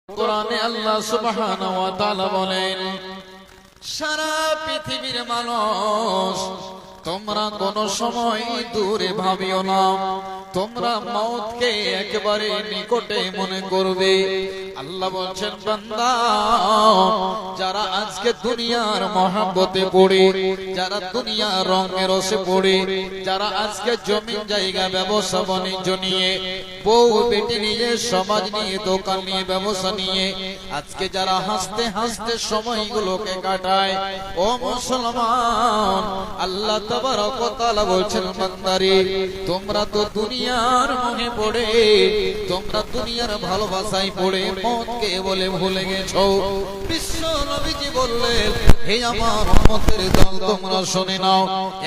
কোরআনে আল্লাহ সুবহানাহু ওয়া তাআলা বলেন, সারা পৃথিবীর মানুষ তোমরা কোন সময় দূরে ভাবিও না, তোমরা মওতকে একেবারে নিকটে মনে করবে। আল্লাহ বলছেন, বান্দা যারা আজকে দুনিয়ার মহব্বতে পড়ে, যারা দুনিয়ার রঙে রসে পড়ে, যারা আজকে জমিন জায়গা ব্যবসা বাণিজ্য নিয়ে, বউ বেটি নিয়ে, সমাজ নিয়ে, দোকান নিয়ে, ব্যবসা নিয়ে আজকে যারা হাসতে হাসতে সময়গুলোকে কাটায়, ও মুসলমান, আল্লাহ তাবারক ওয়া তাআলা বলছেন, বান্দারে তোমরা তো দুনিয়ার মোহে পড়ে, তোমরা দুনিয়ার ভালোবাসায় পড়ে মওতকে বলে ভুলে গেছো। বিশ্ব নবীজি বললেন, হে আমার উম্মতের দল, তোমরা শুনে নাও,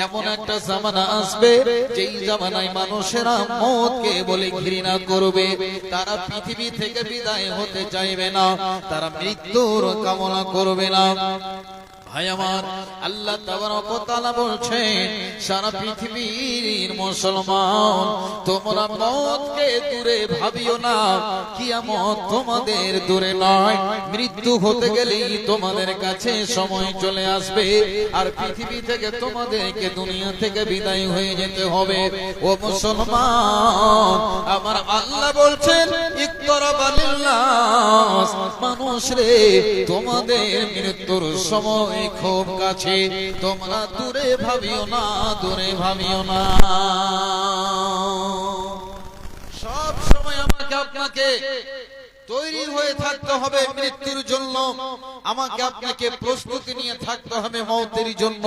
এমন একটা জামানা আসবে যেই জামানায় মানুষেরা মওতকে বলে ঘৃণা করবে, তারা পৃথিবী থেকে বিদায় হতে চাইবে না, তারা মৃত্যুর কামনা করবে না। ভাই আমার, আল্লাহ তাবারক ওয়া তাআলা বলছেন, সারা পৃথিবীর মুসলমান তোমরা মওতকে দূরে ভাবিও না, কিয়ামত তোমাদের দূরে নয়, মৃত্যু হতে গেলেই তোমাদের কাছে সময় চলে আসবে, আর পৃথিবী থেকে তোমাদেরকে দুনিয়া থেকে বিদায় হয়ে যেতে হবে। ও মুসলমান, আমার আল্লাহ বলছেন, ইকতারাবা লিল্লাহ, মানুষ রে তোমাদের মৃত্যুর সময় খুব কাছে, তোমরা দূরে ভাবিও না, দূরে ভাবিও না। সব সময় আমাকে আপনাকে তৈরি হয়ে থাকতে হবে মৃত্যুর জন্য, আমাকে আপনাকে প্রস্তুতি নিয়ে থাকতে হবে মওতের জন্য।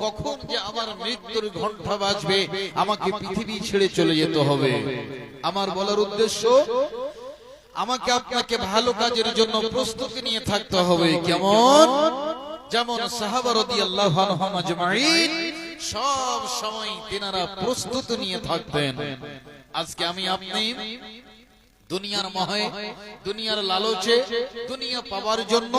কখন যে আমার মৃত্যুর ঘন্টা বাজবে, আমাকে পৃথিবী ছেড়ে চলে যেতে হবে। আমার বলার উদ্দেশ্য, আমাকে আপনাকে ভালো কাজের জন্য প্রস্তুতি নিয়ে থাকতে হবে। কেমন? যেমন সাহাবা রাদিয়াল্লাহু আনহুম আজমাইন সব সময় তিনারা প্রস্তুতি নিয়ে থাকতেন। আজকে আমি আপনি দুনিয়ার মোহে, দুনিয়ার লালচে, দুনিয়া পাওয়ার জন্য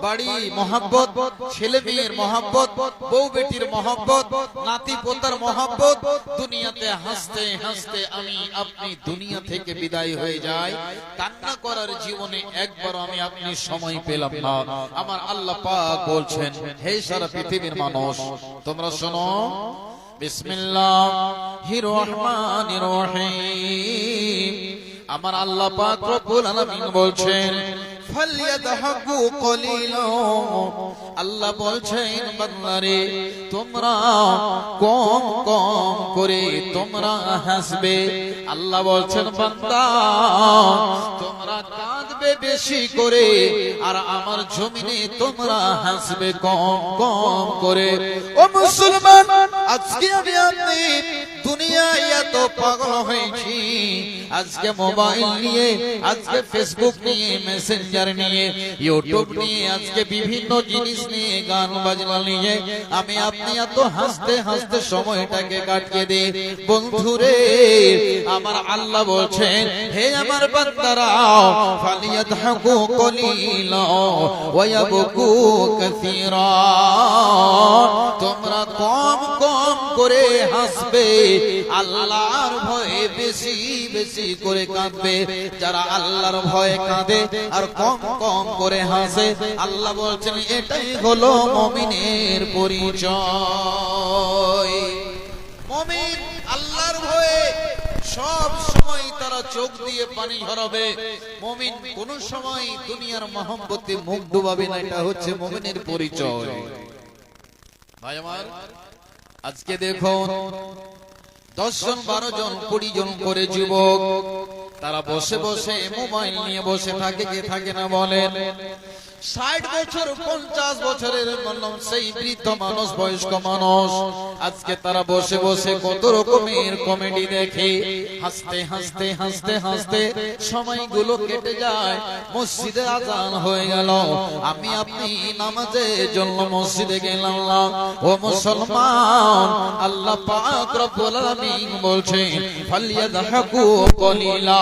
বাড়ি মহব্বত, ছেলে মেয়ের মহব্বত, বউ বেটির মহব্বত, নাতি পোতার মহব্বত, দুনিয়াতে হাসতে হাসতে আমি আপনি দুনিয়া থেকে বিদায় হয়ে যাই, কান্না করার জীবনে একবার আমি আপনি সময় পেলাম না। আমার আল্লাহ পাক বলছেন, হে সারা পৃথিবীর মানুষ, তোমরা শোনো, বিসমিল্লাহির রহমানির রহিম। আমার আল্লাহ পাক রব্বুল আলামিন বলছেন, ফালইয়াদহাকু কলিলা, আল্লাহ বলছেন, বান্দারে তোমরা কম কম করে তোমরা হাসবে। আল্লাহ বলছেন, বান্দা তোমরা কাঁদবে বেশি করে, আর আমার জমিনে তোমরা হাসবে কম কম করে। ও মুসলমান, আজকে আমি আপনি দুনিয়ায় এত পাগল হয়েছি, আজকে মোবাইল নিয়ে, আজকে ফেসবুক নিয়ে, মেসেঞ্জার নিয়ে, ইউটিউব নিয়ে, আজকে বিভিন্ন জিনিস নিয়ে, গান বাজনা নিয়ে আমি আপনি এত হাসতে হাসতে সময়টাকে কাটিয়ে দিই। বন্ধুরে, আমার আল্লাহ বলছেন, হে আমার বান্দারা, ফালিয়াদহাকু কলিলা ওয়া ইয়াবকু কাসীরা, তোমরা কম কম করে হাসবে, আল্লাহর ভয়ে বেশি বেশি করে কাঁদবে। যারা আল্লাহর ভয়ে কাঁদে আর কম কম করে হাসে, আল্লাহ বলছেন এটাই হলো মুমিনের পরিচয়। মুমিন আল্লাহর ভয়ে সব সময় তারা চোখ দিয়ে পানি ঝরাবে। মুমিন কোন সময় দুনিয়ার মহব্বতে মুখ ডুবাবে না, এটা হচ্ছে মুমিনের পরিচয়। ভাই আমার, আজকে দেখুন 10 জন 12 জন 20 জন করে যুবক, তারা বসে বসে মোবাইল নিয়ে বসে থাকে, কে থাকে না বলেন? 60 বছর 50 বছরের সেই বৃদ্ধ মানুষ, বয়স্ক মানুষ, আজকে তারা বসে বসে কত রকমের কমেডি দেখে, হাসতে হাসতে হাসতে হাসতে সময়গুলো কেটে যায়। মসজিদে আযান হয়ে গেল, আমি আপনি নামাজের জন্য মসজিদে গেলাম না। ও মুসলমান, আল্লাহ পাক রব্বুল আলামিন বলছেন, ফালইয়াদহাকু কলিলা,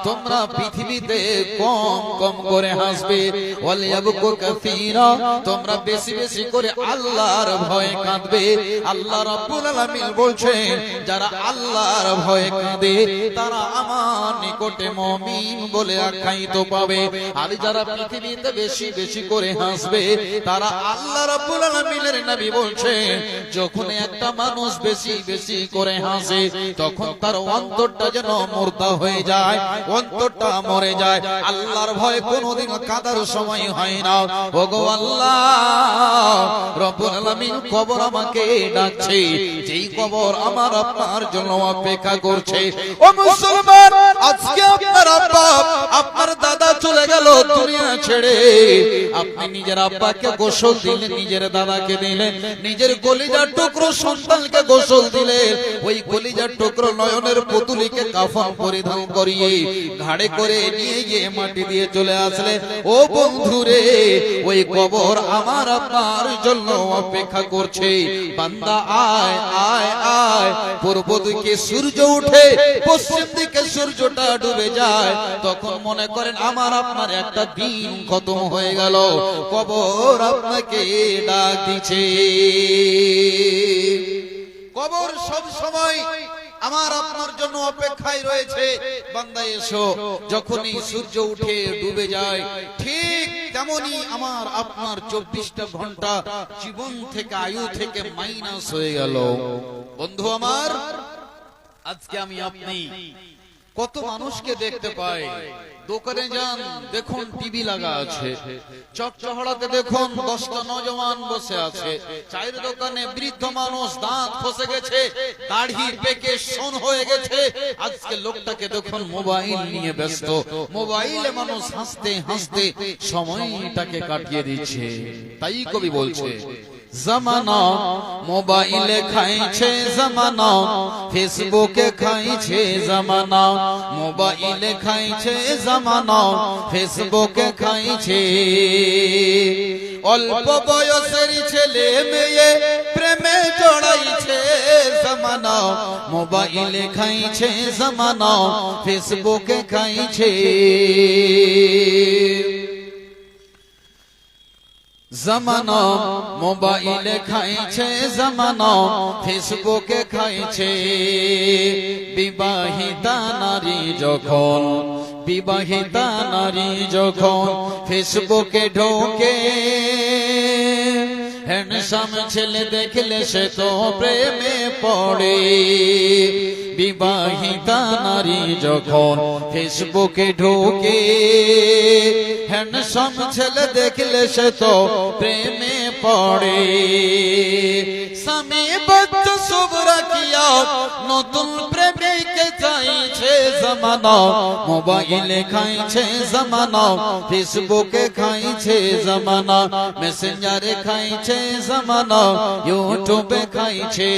তোমরা পৃথিবীতে কম কম করে হাসবে, ওয়ালিয়া ওয়ালিয়াবকু কাসীরা, তোমরা বেশি বেশি করে আল্লাহর ভয়ে কাঁদবে। আল্লাহ রাব্বুল আলামিন বলছেন যারা আল্লাহর ভয়ে কাঁদে তারা আমার নিকটে মুমিন বলে আখ্যায়িত পাবে। আর যারা পৃথিবীতে বেশি বেশি করে হাসবে তারা আল্লাহ রাব্বুল আলামিনের নবী বলছেন যখন একটা মানুষ বেশি বেশি করে হাসে তখন তার অন্তরটা যেন মুর্দা হয়ে যায়, অন্তরটা মরে যায়। আল্লাহর ভয় কোনোদিন কাঁদার সময় হয় না। ওগো আল্লাহ রব্বুল আলামিন কবর আমাকে ডাকছে, যেই কবর আমার আপনার জন্য অপেক্ষা করছে। ও মুসলমান, আজকে আপনার আব্বা আপনার দাদা চলে গেল দুনিয়া ছেড়ে, আপনি নিজের আব্বাকে গোসল দিলেন, নিজের দাদাকে দিলেন, নিজের কলিজার টুকরো সন্তানকে গোসল দিলেন, ওই কলিজার টুকরো নয়নের পুতুলিকে কাফন পরিধান করিয়ে ঘাড়ে করে নিয়ে গিয়ে মাটি দিয়ে চলে আসলে। ও বন্ধুরে, ওই কবর আমার আপনার জন্য অপেক্ষা করছে। বান্দা আয় আয় আয়, পূর্ব দিকে সূর্য উঠে পশ্চিম দিকে সূর্যটা ডুবে যায়, তখন মনে করেন আমার আপনার একটা দিন খতম হয়ে গেল। কবর আপনাকে ডাক দিচ্ছে। কবর সব সময় আমার আপনার জন্য অপেক্ষায় রয়েছে। বান্দা এসো, যখনই সূর্য উঠে ডুবে যায় ঠিক তেমনি আমার আপনার 24টা ঘন্টা জীবন থেকে, আয়ু থেকে মাইনাস হয়ে গেল। বন্ধু আমার, আজকে আমি আপনি কত মানুষকে দেখতে পাই, দোকানে যান দেখুন টিভি লাগা আছে, চকচহড়াতে দেখুন 10টা নওজওয়ান বসে আছে, চায়ের দোকানে বৃদ্ধ মানুষ দাঁত ফসে গেছে, দাড়ি পেকে শোন হয়ে গেছে, আজকে লোকটাকে দেখুন মোবাইল নিয়ে ব্যস্ত, মোবাইলে মানুষ হাসতে হাসতে সময়টাকে কাটিয়ে দিচ্ছে। তাই কবি বলছে জমানা মোবাইলে খাইছে জমানা, ফেসবুকে খাইছে জমানা, মোবাইলে খাইছে জমানা, ফেসবুকে খাইছে। অল্প বয়সের ছেলে মেয়ে প্রেমে জড়াইছে জমানা, মোবাইলে খাইছে জমানা, ফেসবুকে খাইছে। জমানা মোবাইলে খাইছে জমানা, ফেসবুকে খাইছে। বিবাহিতা নারী যখন, বিবাহিতা নারী যখন ফেসবুকে ঢোকে, হ্যান্ডসাম ছেলে দেখলে সে তো প্রেমে পড়ে। বিবাহিতা নারী যখন ফেসবুকে ঢোকে, হ্যান্ডসাম ছেলে দেখলে সে তো প্রেমে পড়ে। স্বামী বাচ্চা সব রাখিয়া নতুন প্রেমিকে চাইছে জমানা, মোবাইলে খাইছে জমানা, ফেসবুকে খাইছে জমানা, মেসেঞ্জারে খাইছে জমানা, ইউটিউবে খাইছে।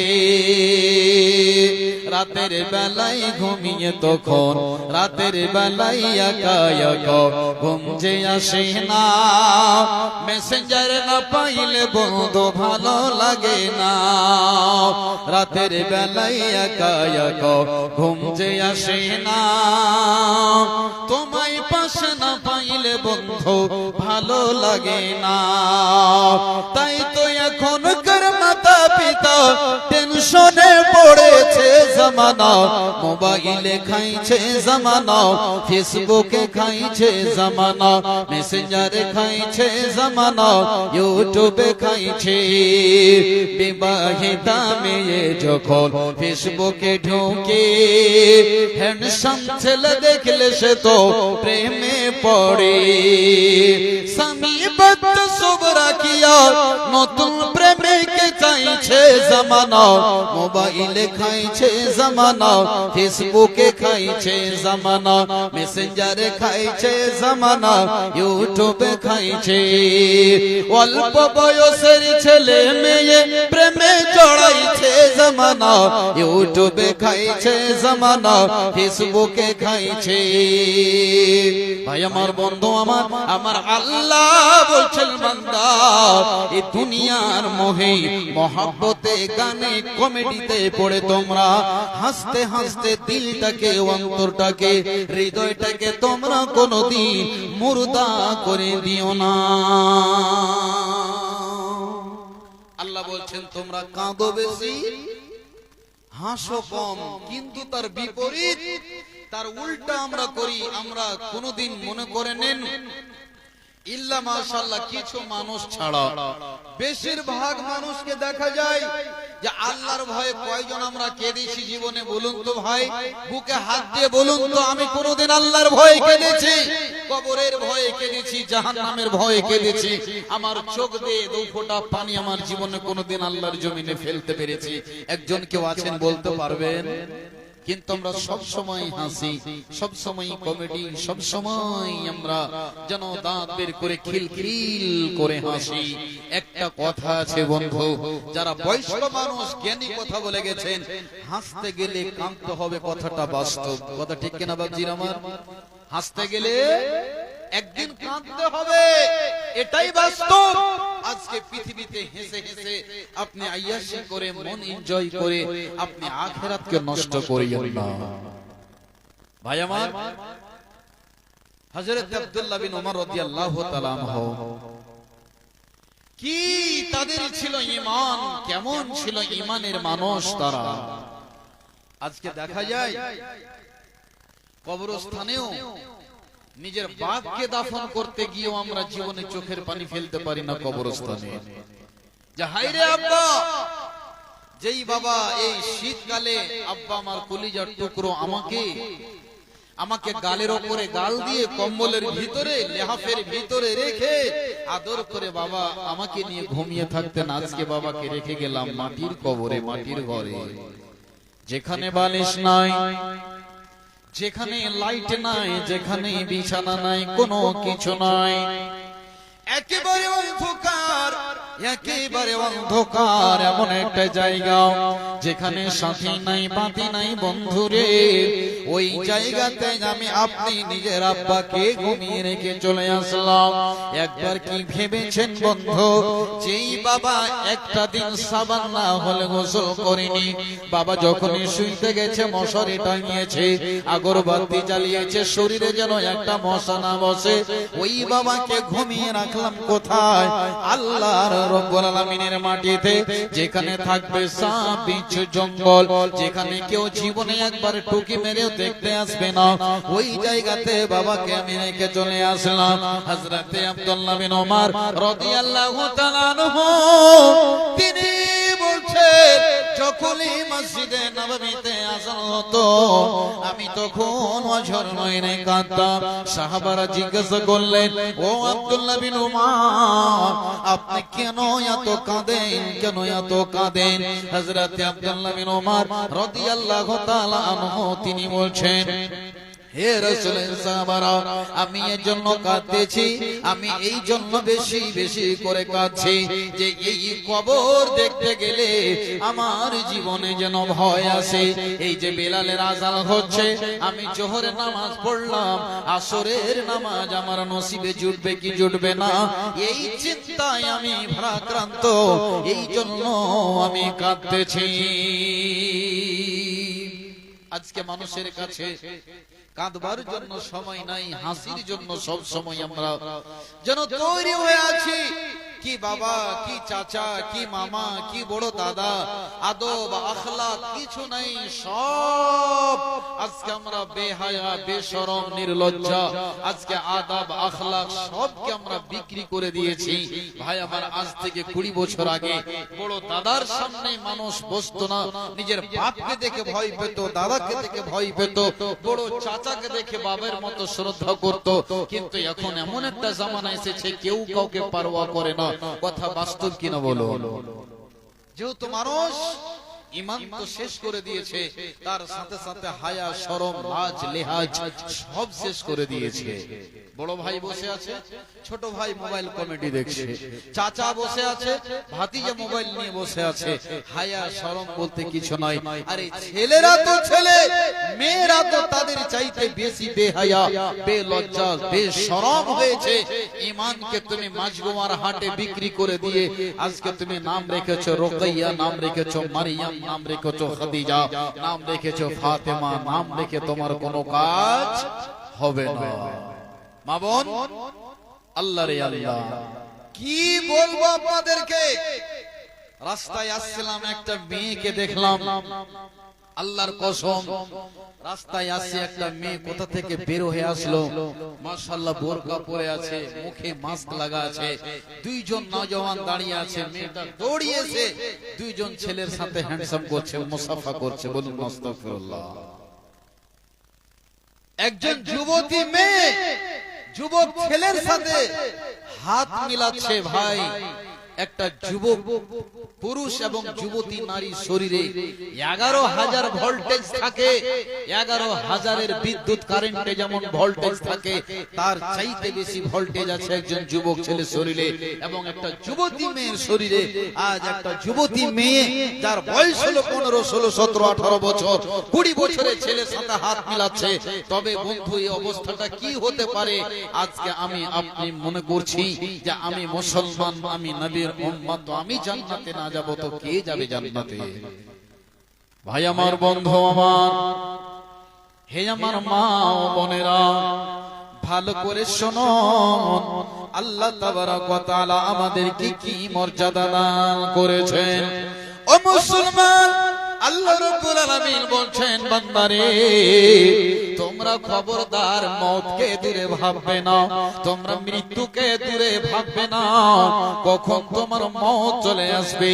রাতের বেলায় ঘুমিয়ে তখন, রাতের বেলায় একা একা ঘুম যে আসে না, মেসেঞ্জার না পাইলে বন্ধু ভালো লাগে না। রাতের বেলায় একা একা ঘুম যে আসে না, তোমায় পাশে না পাইলে বন্ধু ভালো লাগে না। তাই তো এখনকার মাতা পিতা টেনশনে পড়েছে জমানা, মোবাইলে খাইছে জমানা, ফেসবুকে খাইছে জমানা, মেসেঞ্জারে খাইছে জমানা, ইউটিউবে খাইছে। বিবাহিতা মেয়ে যখন ফেসবুকে ঢোকে, হ্যান্ডসাম ছেলে দেখলে সে তো প্রেমে পড়ে। স্বামী বাচ্চা সব রাখিয়া নতুন প্রেমিকে চাইছে জমানা, মোবাইলে খাইছে জমানা, ফেসবুকে খাইছে জমানা, মেসেঞ্জারে খাইছে জমানা, ইউটিউবে খাইছে। অল্প বয়সের ছেলে মেয়ে প্রেমে জড়াইছে জমানা, ইউটিউবে খাইছে জমানা, ফেসবুকে খাইছে। ভাই আমার, বন্ধু আমার, আমার আল্লাহ বলছেন বান্দা এই দুনিয়ার মোহে মহব্বতে গানে কমেডিতে পড়ে তোমরা হাসতে হাসতে দিলটাকে, অন্তরটাকে, হৃদয়টাকে তোমরা কোনোদিন মুর্দা করে দিও না। আল্লাহ বলছেন তোমরা কাঁদো বেশি, হাসো কম। কিন্তু তার বিপরীত, তার উল্টা আমরা করি। আমরা কোনোদিন মনে করে নেন ইল্লা মাশাআল্লাহ কিছু মানুষ ছাড়া বেশিরভাগ মানুষকে দেখা যায় যে আল্লাহর ভয়ে কয়জন আমরা কেঁদেছি জীবনে বলুন তো ভাই? বুকে হাত দিয়ে বলুন তো আমি কোনোদিন আল্লাহর ভয়ে কেঁদেছি? কবরের ভয়ে কেঁদেছি, জাহান্নামের ভয়ে কেঁদেছি। আমার চোখ দিয়ে দু ফোঁটা পানি আমার জীবনে কোনোদিন আল্লাহর জমিনে ফেলতে পেরেছি? একজন কেউ আছেন বলতে পারবেন? কিন্তু আমরা সব সময় হাসি, সব সময় কমেডি, সব সময় আমরা যেন দাঁত বের করে খিলখিল করে হাসি। একটা কথা আছে বন্ধু, যারা বয়স্ক মানুষ জ্ঞানী কথা বলে গেছেন, হাসতে গেলে কাঁদতে হবে, কথাটা বাস্তব। কথা ঠিক কিনা বাবজির আমার? হাসতে গেলে একদিন কাঁদতে হবে, এটাই বাস্তব। আজকে পৃথিবীতে হেসে হেসে আপনি আয়াশি করে, মন এনজয় করে আপনি আখিরাতকে নষ্ট করিয়েন না ভাই আমার। হযরত আব্দুল্লাহ বিন ওমর রাদিয়াল্লাহু তাআলা আনহু, কি তাদের ছিল ঈমান, কেমন ছিল ঈমানের মানুষ তারা। আজকে দেখা যায় কবরস্থানেও নিজের বাপকে দাফন করতে গিয়েও আমরা জীবনে চোখের পানি ফেলতে পারি না কবরস্থানে। যে হায়রে আব্বা, যেই বাবা এই শীতকালে আব্বা আমার কলিজার টুকরো আমাকে গালের ওপরে গাল দিয়ে কম্বলের ভিতরে, লেহাফের ভিতরে রেখে আদর করে বাবা আমাকে নিয়ে ঘুমিয়ে থাকতেন। আজকে বাবাকে রেখে গেলাম মাটির কবরে, মাটির ঘরে, যেখানে বালিশ নাই, যেখানে লাইট নাই, যেখানে বিছানা নাই, কোনো কিছু নাই, একেবারে অন্ধকার, একেবারে অন্ধকার। এমন একটা জায়গা যেখানে সাথী নাই, বাতি নাই বন্ধুরে। ওই জায়গাতে আমি আপনি নিজের আব্বাকে ঘুমিয়ে রেখে চলে আসলাম। একবার কি ভেবেছেন বন্ধু, যেই বাবা একটা দিন সাবান না হলে গোসল করেনি, বাবা যখনই শুইতে গেছে মশারি টাঙিয়েছে, আগরবাতি জ্বালিয়েছে, শরীরে যেন একটা মশা না বসে, ওই বাবাকে ঘুমিয়ে রাখলাম কোথায়? আল্লাহর রব্বুল আলামিনের মাটিতে, যেখানে থাকবে সাপ, বিচ্ছু, জঙ্গল, যেখানে কেউ জীবনে একবার টুকি মেরেও দেখতে আসবে না, ওই জায়গাতে বাবাকে আমি রেখে চলে আসলাম। হযরত আব্দুল্লাহ বিন ওমর রাদিয়াল্লাহু তাআলা আনহু তিনি বলছেন, যখনই মসজিদে নববীতে আযান হতো আমি তখন অঝরনয়নে কাঁদতাম। সাহাবারা জিজ্ঞাসা করলেন, ও আব্দুল্লাহ বিন ওমর, আপনি কেন এত কাঁদেন, কেন এত কাঁদেন? হযরত আব্দুল্লাহ বিন ওমর রাদিয়াল্লাহু তাআলা আনহু তিনি বলছেন, হে রাসূলের সাহাবারা, আমি এর জন্য কাঁদতেছি, আমি এই জন্য বেশি বেশি করে কাঁদছি যে এই কবর দেখতে গেলে আমার জীবনে যেন ভয় আসে। এই যে বেলালের আযান হচ্ছে, আমি জোহরের নামাজ পড়লাম, আসরের নামাজ আমার নসিবে জুটবে কি জুটবে না, এই চিন্তায় আমি ভারাক্রান্ত, এই জন্য আমি কাঁদতেছি। আজকে মানুষের কাছে কাঁদবার জন্য সময় নাই, হাসির জন্য সব সময় আমরা যেন তৈরি হয়ে আছি। কি বাবা, কি চাচা, কি মামা, কি বড় দাদা, আদব আখলাক কিছু নাই, সব আজকে আমরা বেহায়া, বেশরম, নির্লজ্জা, আজকে আদব আখলাক সবকে আমরা বিক্রি করে দিয়েছি। ভাই আমার, আজ থেকে 20 বছর আগে বড় দাদার সামনে মানুষ বসতো না, নিজের বাপকে দেখে ভয় পেত, দাদাকে দেখে ভয় পেত, বড় চাচাকে দেখে বাবার মতো শ্রদ্ধা করত। কিন্তু এখন এমন একটা জামানা এসেছে কেউ কাউকে পারোয়া করে না। কথা বাস্তব কিনা বলো? যেহেতু মানুষ ঈমান তো শেষ করে দিয়েছে, তার সাথে সাথে হায়া, শরম, লাজ, লিহাজ সব শেষ করে দিয়েছে। বড় ভাই বসে আছে, ছোট ভাই মোবাইল কমেডি দেখছে, চাচা বসে আছে, ভাতিজা মোবাইল নিয়ে বসে আছে, হায়া শরম বলতে কিছু নাই। আরে ছেলেরা তো ছেলে, মেয়েরা তো তাদের চাইতে বেশি বেহায়া, বেলজ্জা, বেশরম হয়েছে। ঈমানকে তুমি মাঝগোমার হাটে বিক্রি করে দিয়ে আজকে তুমি নাম রেখেছো রোকাইয়া, নাম রেখেছো মারিয়াম, নাম রেখেছো খাদিজা, নাম রেখেছো ফাতেমা, নাম রেখে তোমার কোনো কাজ হবে না। মা বোন, আল্লাহ রে আল্লাহ, কি বলবো আপনাদেরকে। রাস্তায় আসছিলাম, একটা মেয়েকে দেখলাম, আল্লাহর কসম, রাস্তায় আসছে একটা মেয়ে কোথা থেকে বের হয়ে আসলো, মাশাআল্লাহ বোরকা পরে আছে, মুখে মাস্ক লাগা আছে, দুইজন নওজওয়ান দাঁড়িয়ে আছে, মেয়েটা দৌড়িয়েছে, দুইজন ছেলের সাথে হ্যান্ডসাম করছে, মুসাফা করছে, বলুন আস্তাগফিরুল্লাহ। একজন যুবতী মেয়ে যুবক ছেলের সাথে হাত মিলাচ্ছে। ভাই, একটা যুবক পুরুষ এবং যুবতী নারী শরীরে 11,000 ভোল্টেজ থাকে, 11,000-এর বিদ্যুৎ কারেন্টে যেমন ভোল্টেজ থাকে, তার চাইতে বেশি ভোল্টেজ আছে একজন যুবক ছেলের শরীরে এবং একটা যুবতী মেয়ের শরীরে। আজ একটা যুবতী মেয়ে যার বয়স হলো 15, 16, 17, 18 বছর, 20 বছরের ছেলের সাথে হাত মিলাচ্ছে। তবে বন্ধু, এই অবস্থাটা কি হতে পারে? আজকে আমি আপনি মনে করছি যে আমি মুসলমান, আমি নবীর উম্মত, তো আমি জান্নাতে না যাব তো কে যাবে জান্নাতে? ভাই আমার, বন্ধু আমার, হে আমার মা ও বোনেরা, ভালো করে শোনো, আল্লাহ তাবারক ওয়া তাআলা আমাদেরকে কি মর্যাদা দান করেছেন। ও মুসলমান, আল্লাহ রাব্বুল আলামিন বলছেন, বান্দারে তোমরা খবরদার মওতকে দূরে ভাববে না, তোমরা মৃত্যুকে দূরে ভাববে না। কখন তোমার মওত চলে আসবে,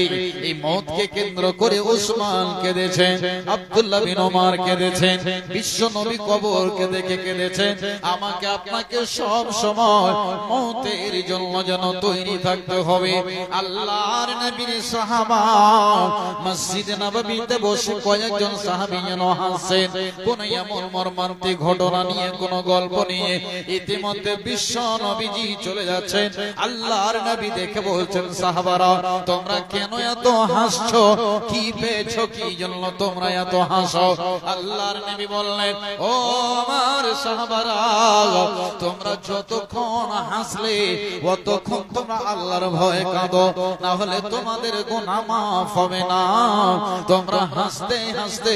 এই মওতকে কেন্দ্র করে উসমান কেঁদেছেন, আব্দুল্লাহ বিন ওমর কেঁদেছেন, বিশ্ব নবী কবরকে দেখে কেঁদেছেন। আমাকে আপনাকে সব সময় মওতের জন্য যেন তৈরি থাকতে হবে। আল্লাহর নবীর সাহাবা মসজিদে নববীতে বসে কয়েকজন সাহাবী যেন হাসছেন, কোন এমন মর্মান্তিক ঘটনা নিয়ে, কোন গল্প নিয়ে। ইতিমধ্যে বিশ্ব নবীজি চলে যাচ্ছেন, আল্লাহর নবী দেখে বলছেন, সাহাবারা তোমরা কেন এত হাসছো, কি পেয়েছো, কি জন্য তোমরা এত হাসো? আল্লাহর নবী বললেন, ও আমার সাহাবারা, তোমরা যতক্ষণ হাসলে ততক্ষণ তোমরা আল্লাহর ভয়ে কাঁদো, না হলে তোমাদের গুনাহ মাফ হবে না। তোমরা হাসতে হাসতে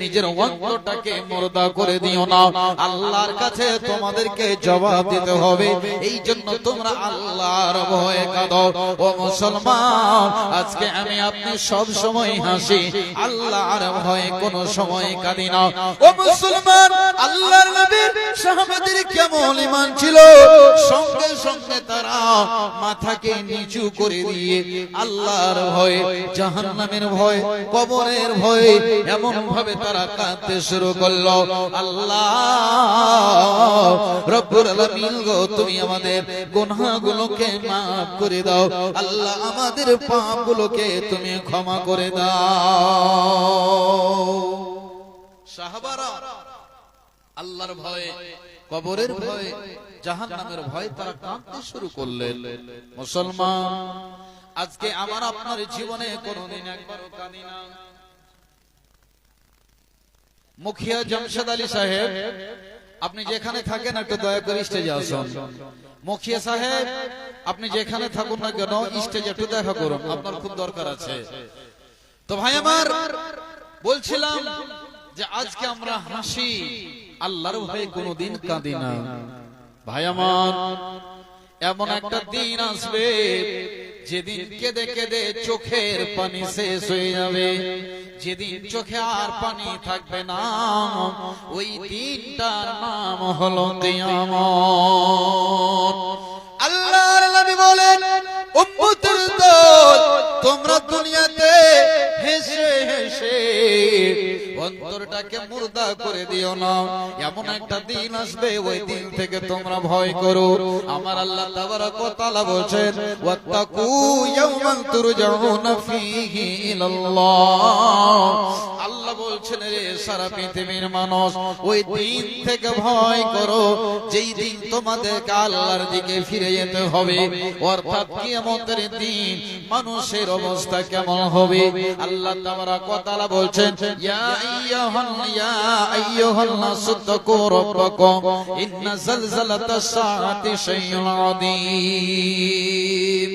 নিজের অন্তরটাকে মুর্দা করে দিও না, আল্লাহর কাছে তোমাদেরকে জবাব দিতে হবে। এই জন্য তোমরা আল্লাহর ভয়ে কাঁদো। ও মুসলমান, আজকে আমি আপনি সব সময় হাসি, আল্লাহর ভয়ে কোনো সময় কাঁদি না। ও মুসলমান, আল্লাহর নবীর সাহাবাদের কেমন ঈমান ছিল, সঙ্গে সঙ্গে তারা মাথাকে নিচু করে দিয়ে আল্লাহর ভয়ে, জাহান্নামের ভয়ে, কবরের ভয়ে এমন ভাবে তারা কাঁদতে শুরু করলো। আল্লাহ রব্বুল আলামিন গো, তুমি আমাদের গুনাহগুলোকে মাফ করে দাও, আল্লাহ আমাদের পাপগুলোকে তুমি ক্ষমা করে দাও। সাহাবারা আল্লাহর ভয়ে, কবরের ভয়ে, জাহান্নামের ভয়ে তারা কাঁদতে শুরু করলেন। মুসলমান, আজকে আমার আপনার জীবনে কোনদিন একবারও কাঁদি না। মুখিয়া জামশেদ আলী সাহেব, আপনি যেখানে থাকেন একটু দয়া করে স্টেজে আসুন। মুখিয়া সাহেব, আপনি যেখানে থাকুন না কেন স্টেজে একটু দেখা করুন, আপনার খুব দরকার আছে। তো ভাই আমার, বলছিলাম যে আজকে আমরা হাসি, আল্লাহর ভয়ে কোনদিন কাঁদি না। ভাই আমার, এমন একটা দিন আসবে যেদিন কেঁদে কেঁদে চোখের পানি শেষ হয়ে যাবে, যেদিন চোখে আর পানি থাকবে না, ওই দিনটার নাম হলো কিয়ামত। আল্লাহর নবী বলেন, উম্মতের দল, তোমরা দুনিয়াতে হেসে হেসে অন্তরটাকে মুর্দা করে দিও না। এমন একটা দিন আসবে, ওই দিন থেকে তোমরা ভয় করো। আমার আল্লাহ তাবারক ওয়া তাআলা বলেন, ওয়াত্তাকু ইয়াওমান তুরজাউনা ফীহি ইলাল্লাহ। আল্লাহ বলছেন, রে সারা পৃথিবীর মানুষ, ওই দিন থেকে ভয় করো যেই দিন তোমাদেরকে আল্লাহর দিকে ফিরে যেতে হবে। অর্থাৎ কিয়ামতের দিন মানুষের অবস্থা কেমন হবে? আল্লাহ তাবারক ওয়া তাআলা বলছেন, ইয়া আইয়ুহান নাসু তাকু রাব্বাকুম ইন্না যালজালাতাস সাআতি শাইউন আযীম।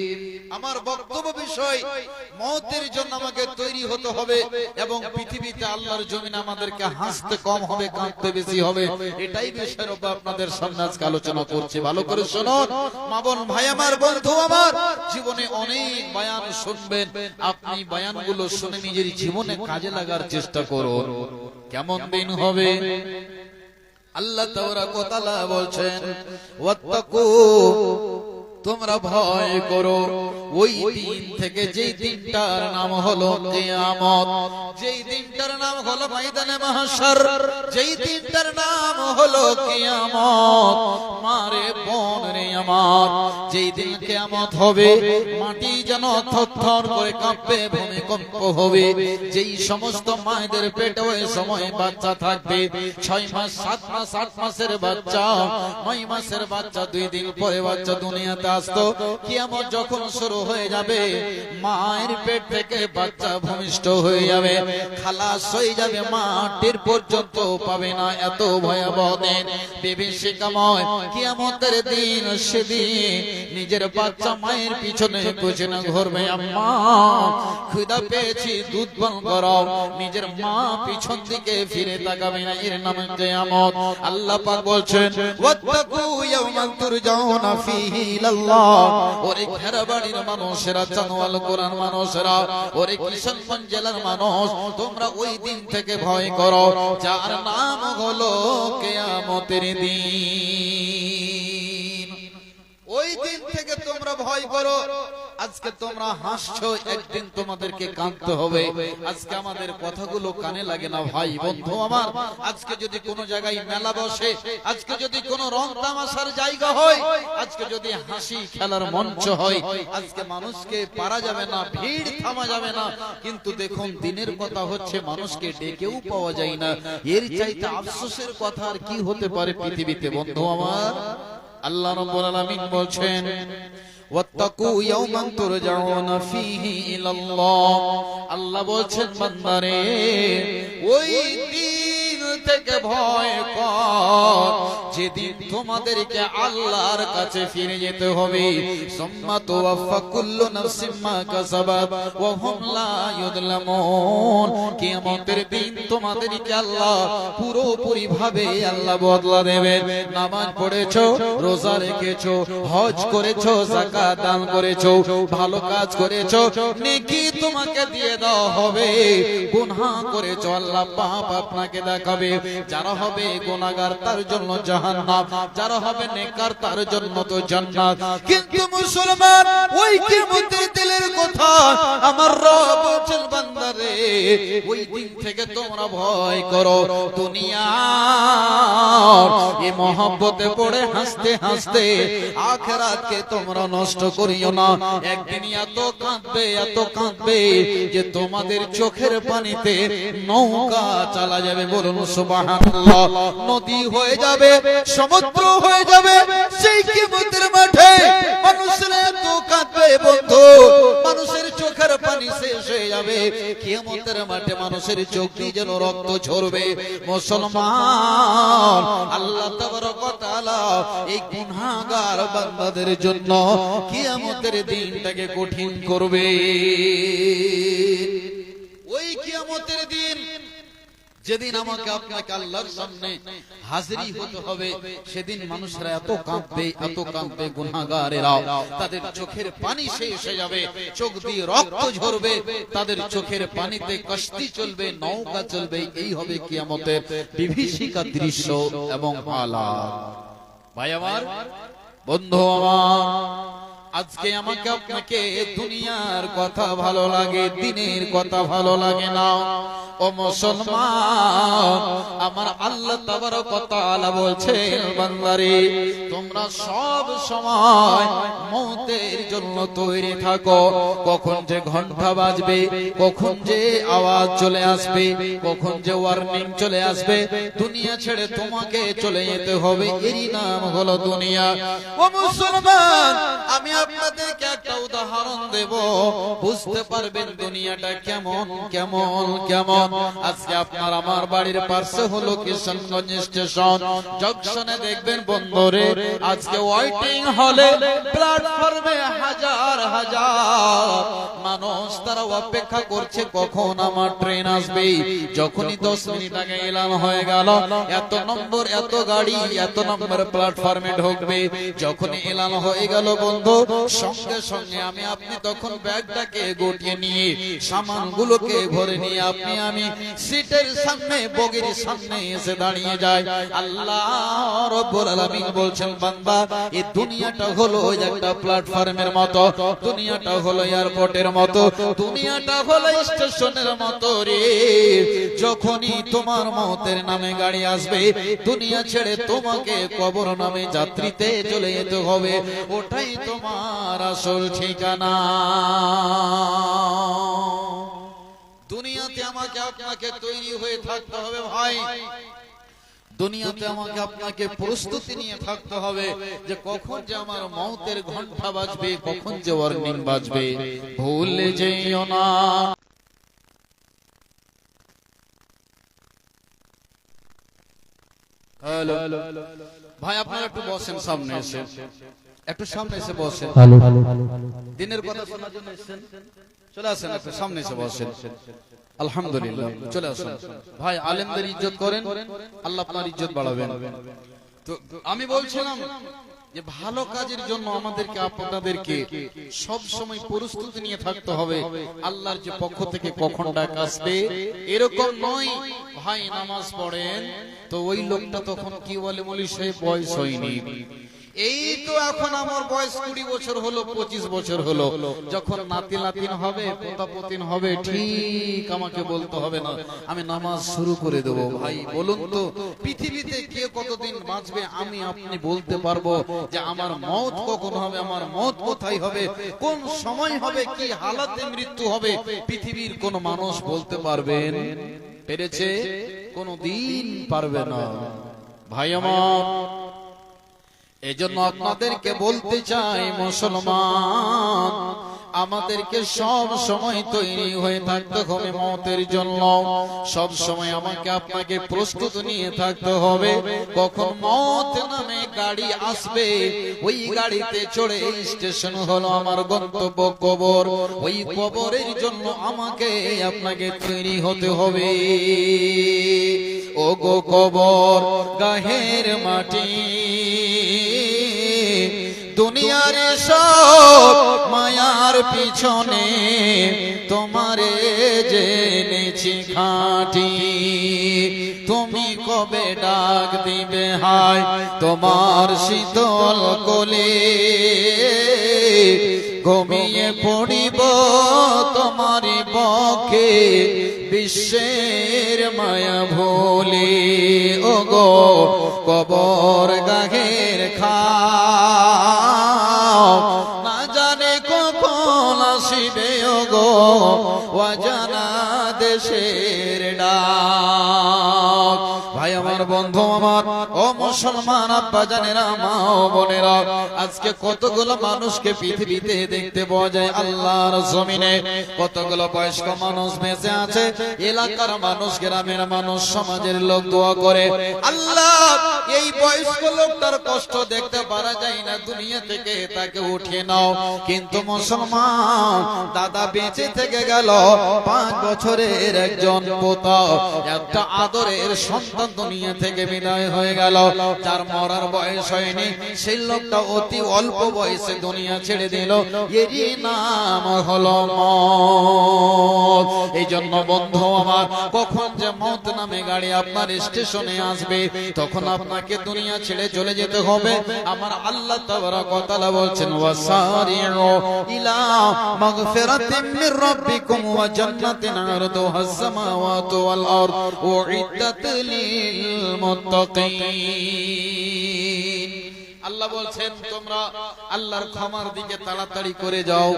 আমার বক্তব্য বিষয় মওতের জন্য আমাকে তৈরি হতে হবে এবং পৃথিবীতে আল্লাহর জমিনে আমাদেরকে হাসতে কম হবে, কাঁদতে বেশি হবে। এটাই বিষয়ের উপর আপনাদের সামনে আজকে আলোচনা করছি। ভালো করে শুনুন মা বোন ভাই আমার, বন্ধু আমার, জীবনে অনেক বয়ান শুনবেন, আপনি বয়ানগুলো শুনে নিজের জীবনে কাজে লাগার চেষ্টা করুন। কেমন দিন হবে? আল্লাহ তাবারাক ওয়া তাআলা বলছেন, ওয়াত্তাকু, তোমরা ভয় করো ওই দিন থেকে যেই দিনটার নাম হলো কিয়ামত, যেই দিনটার নাম হলো ময়দানে মাহশর, যেই দিনটার নাম হলো কিয়ামত। মারে বোন রে আমার, যেই দিন কিয়ামত হবে মাটি যেন থরথর করে কাঁপবে, ভূমিকম্প হবে। যেই সমস্ত মায়েদের পেটে ওই সময় বাচ্চা থাকবে, 6 মাস 7 মাস 8 মাসের বাচ্চা, 9 মাসের বাচ্চা, 2 দিন পরে বাচ্চা দুনিয়াতে আসতো। কিয়ামত যখন শুরু হয়ে যাবে, মায়ের পেট থেকে বাচ্চা ভূমিষ্ঠ হয়ে যাবে, খালাস হয়ে যাবে, মাটির পর্যন্ত পাবে না, এত ভয়াবহ দিন, বিভীষিকাময় কিয়ামতের দিন। সেদিন নিজের বাচ্চা মায়ের পিছনে পিছনে ঘুরবে, আম্মা ক্ষুধা পেয়েছি দুধ পান করাও, নিজের মা পিছন দিকে ফিরে তাকাবে না, এর নাম কিয়ামত। আল্লাহ পাক বলছেন, ওয়াত্তাকু ইয়াওমান তুরজাউনা ফীহি ইলাল্লাহ। ওরে খেরাবাড়ির মানুষেরা, জানোয়াল কোরআন মানুষেরা, ওরে কিশনগঞ্জ জেলার মানুষ, তোমরা ওই দিন থেকে ভয় করো যার নাম হলো কিয়ামতের দিন। ওই দিন থেকে তোমরা ভয় করো। আজকে তোমরা হাসছো, একদিন তোমাদেরকে কাঁদতে হবে। আজকে আমাদের কথাগুলো কানে লাগে না ভাই বন্ধু আমার। আজকে যদি কোনো জায়গায় মেলা বসে, আজকে যদি কোনো রং তামাশার জায়গা হয়, আজকে যদি হাসি খেলার মঞ্চ হয়, আজকে মানুষকে পারা যাবে না, ভিড় থামা যাবে না। কিন্তু দেখুন দিনের কথা হচ্ছে, মানুষকে ডেকেও পাওয়া যায় না। এর চাইতে আফসোসের কথা আর কি হতে পারে পৃথিবীতে বন্ধু আমার? আল্লাহ রাব্বুল আলামিন বলছেন, ওয়াত্তাকু ইয়াওমান তুরজাউনা ফীহি ইলাল্লাহ। আল্লাহ বলছেন, বান্দারে ওই দিন থেকে ভয় কর যেদিন তোমাদেরকে আল্লাহর কাছে ফিরে যেতে হবে। সুম্মা তুওয়াফা কুল্লু নাফসিন মা কাসাবাত ওয়া হুম লা ইউযলামুন। কিয়ামতের দিন তোমাদেরকে আল্লাহ পুরোপুরি ভাবে আল্লাহ বদলা দেবেন। নামাজ পড়েছো, রোজা রেখেছো, হজ করেছো, যাকাত দান করেছো, ভালো কাজ করেছো, নেকি তোমাকে দিয়ে দেওয়া হবে। গুনাহ করেছো, আল্লাহ পাপ আপনাকে দেখাবে। যারা হবে গুনাহগার তার জন্য জাহান্নাম, যারা হবে নেককার তার জন্য তো জান্নাত। কিন্তু মুসলমান, ওই কিয়ামতের দিনের কথা আমার রব বলছেন, বান্দারে ওই দিন থেকে তোমরা ভয় করো। দুনিয়ার এই মহব্বতে পড়ে হাসতে হাসতে আখিরাতকে তোমরা নষ্ট করিও না। একদিন এত কাঁদবে, এত কাঁদবে যে তোমাদের চোখের পানিতে নৌকা চালা যাবে। বলুন সুবহানাল্লাহ। নদী হয়ে যাবে, সমুদ্র হয়ে যাবে। সেই কিয়ামতের মাঠে মানুষেরা এত কাঁদবে বন্ধু, মানুষের চোখের পানি শেষ হয়ে যাবে। কিয়ামতের মাঠে মানুষের চোখ দিয়ে যেন রক্ত ঝরবে। মুসলমান, আল্লাহ তাবারক ওয়া তাআলা এই গুনাহগার বান্দাদের জন্য কিয়ামতের দিনটাকে কঠিন করবে। ওই কিয়ামতের দিন যেদিন আমাকে আপনাকে আল্লাহর সামনে হাজিরি হতে হবে, সেদিন মানুষরা এত কাঁদবে, এত কাঁদবে, গুনাহগারেরা তাদের চোখের পানি শেষ হয়ে যাবে, চোখ দিয়ে রক্ত ঝরবে, তাদের চোখের পানিতে কশতি চলবে, নৌকা চলবে। এই হবে কিয়ামতের বিভীষিকা দৃশ্য এবং হালাত। ভাই আমার, বন্ধু আমার, আজকে আমাকে আপনাকে দুনিয়ার কথা ভালো লাগে, দিনের কথা ভালো লাগে না। ও মুসলমান, আমার আল্লাহ তাবারক ওয়া তাআলা বলছেন, বান্দারে তোমরা সব সময় মওতের জন্য তৈরি থাকো। কখন যে ঘন্টা বাজবে, কখন যে আওয়াজ চলে আসবে, কখন যে ওয়ার্নিং চলে আসবে, দুনিয়া ছেড়ে তোমাকে চলে যেতে হবে। এরই নাম হলো দুনিয়া। ও মুসলমান, আমি আপনাদেরকে একটা উদাহরণ দেব, বুঝতে পারবেন দুনিয়াটা কেমন কেমন কেমন। আজকে আপনার আমার বাড়ির পাশে হলো কিশনগঞ্জ স্টেশন, জংশনে দেখবেন বন্দরে আজকে ওয়েটিং হলে প্ল্যাটফর্মে হাজার হাজার মানুষ তারা অপেক্ষা করছে কখন আমার ট্রেন আসবে। যখনই 10 মিনিট আগে এলান হয়ে গেল এত নম্বর এত গাড়ি এত নম্বর প্ল্যাটফর্মে ঢুকবে, যখনই এলান হয়ে গেল বন্ধু সঙ্গে সঙ্গে আমি আপনি তখন ব্যাগটাকে গুটিয়ে নিয়ে সামানগুলোকে ভরে নিয়ে আপনি আমি সিটের সামনে বগির সামনে এসে দাঁড়িয়ে যাই। আল্লাহ রাব্বুল আলামিন বলছেন বান্দা এই দুনিয়াটা হলো একটা প্ল্যাটফর্মের মতো, দুনিয়াটা হলো এয়ারপোর্টের মতো, দুনিয়াটা হলো স্টেশনের মতো রে। যখনই তোমার মওতের নামে গাড়ি আসবে দুনিয়া ছেড়ে তোমাকে কবর নামে যাত্রীতে চলে যেতে হবে, ওটাই তোমার আসল ঠিকানা। দুনিয়াতে আমাকে আপনাকে তৈরি হয়ে থাকতে হবে ভাই, দুনিয়াতে আমাকে আপনাকে প্রস্তুতি নিয়ে থাকতে হবে যে কখন যে আমার মওতের ঘন্টা বাজবে, কখন যে ওয়ার্নিং বাজবে, ভুলে যেও না। হ্যালো ভাই আপনারা একটু বসেন, সামনে এসে একটু সামনে এসে বসেন। দিনের কথা শোনার জন্য এসেছেন, চলে আসেন একটু সামনে এসে বসেন। আলহামদুলিল্লাহ চলে আসুন ভাই, আলেমদের ইজ্জত করেন, আল্লাহ আপনার ইজ্জত বাড়াবেন। তো আমি বলছিলাম যে ভালো কাজের জন্য আমাদেরকে আপনাদেরকে সব সময় প্রস্তুতি নিয়ে থাকতে হবে। আল্লাহর যে পক্ষ থেকে কখন ডাক আসবে এরকম নয় ভাই নামাজ পড়েন তো ওই লোকটা তখন কি বলে মৌলভী সাহেব বয়স হয়নি, এই তো এখন আমার বয়স 20 বছর হলো 25 বছর হলো, যখন নাতি নাতিন হবে পোতাপতিন হবে ঠিক আমাকে বলতে হবে না আমি নামাজ শুরু করে দেব। ভাই বলুন তো পৃথিবীতে কে কতদিন বাঁচবে আমি আপনি বলতে পারবো যে আমার মওত কখন হবে, আমার মওত কোথায় হবে, কোন সময় হবে, কি হালাতে মৃত্যু হবে পৃথিবীর কোন মানুষ বলতে পারবেন? পেরেছে? কোনদিন পারবে না ভাই আমার। এজন্য আপনাদেরকে বলতে চাই মুসলমান আমাদেরকে সব সময় তৈরি হয়ে থাকতে হবে মওতের জন্য, সব সময় আমাকে আপনাকে প্রস্তুত নিয়ে থাকতে হবে। কখন মওত নামে গাড়ি আসবে ওই গাড়িতে চড়ে স্টেশন হলো আমার গন্তব্য কবর, ওই কবরের জন্য আমাকে আপনাকে তৈরি হতে হবে। ও গো কবর গাহের মাটি দুনিয়ার সব মায়ার পিছনে তোমারে জেনেছি খাঁটি, তুমি কবে ডাক দিবে হায় তোমার শীতল কোলে, ঘুমিয়ে পড়িব তোমারই পক্ষে বিশ্বের মায়া ভুলে। ও গো কবর গাহের খাও না জানে কখন আসিবে, ও গো অজানা দেশের ডাক। ভাই আমার বন্ধু আমার ও মুসলমান আব্বা জানেরা মা ও বোনেরা, আজকে কতগুলো মানুষকে পৃথিবীতে দেখতে পাওয়া যায় আল্লাহর জমিনে, কতগুলো বয়স্ক মানুষ বেঁচে আছে, এলাকার মানুষ গ্রামের মানুষ সমাজের লোক দোয়া করে আল্লাহ এই বয়স্ক লোকটার কষ্ট দেখতে পারা যায় না, দুনিয়া থেকে তাকে উঠিয়ে নাও। কিন্তু মুসলমান দাদা বেঁচে থেকে গেল 5 বছরের একজন পোতা, একটা আদরের সন্তান দুনিয়া থেকে বিদায় হয়ে গেল, যার মরার বয়স হয়নি, সেই লোকটা অতি অল্প বয়সে দুনিয়া ছেড়ে দিল, এরই নাম হলো মওত। এই জন্য বন্ধু আমার কখন যে মওত নামে গাড়ি আপনার স্টেশনে আসবে তখন আপনাকে দুনিয়া ছেড়ে চলে যেতে হবে। আমার আল্লাহ তাবারক ওয়া তাআলা বলছেন ওয়াসারিউ ইলা মাগফিরাতিম মির রাব্বিকুম ওয়া জান্নাতিন আরদুহাস সামাওয়াতু ওয়াল আরদ উইদ্দাত লিল মুত্তাকিন। আল্লাহ বলছেন তোমরা আল্লাহর ক্ষমার দিকে তাড়াতাড়ি করে যাও,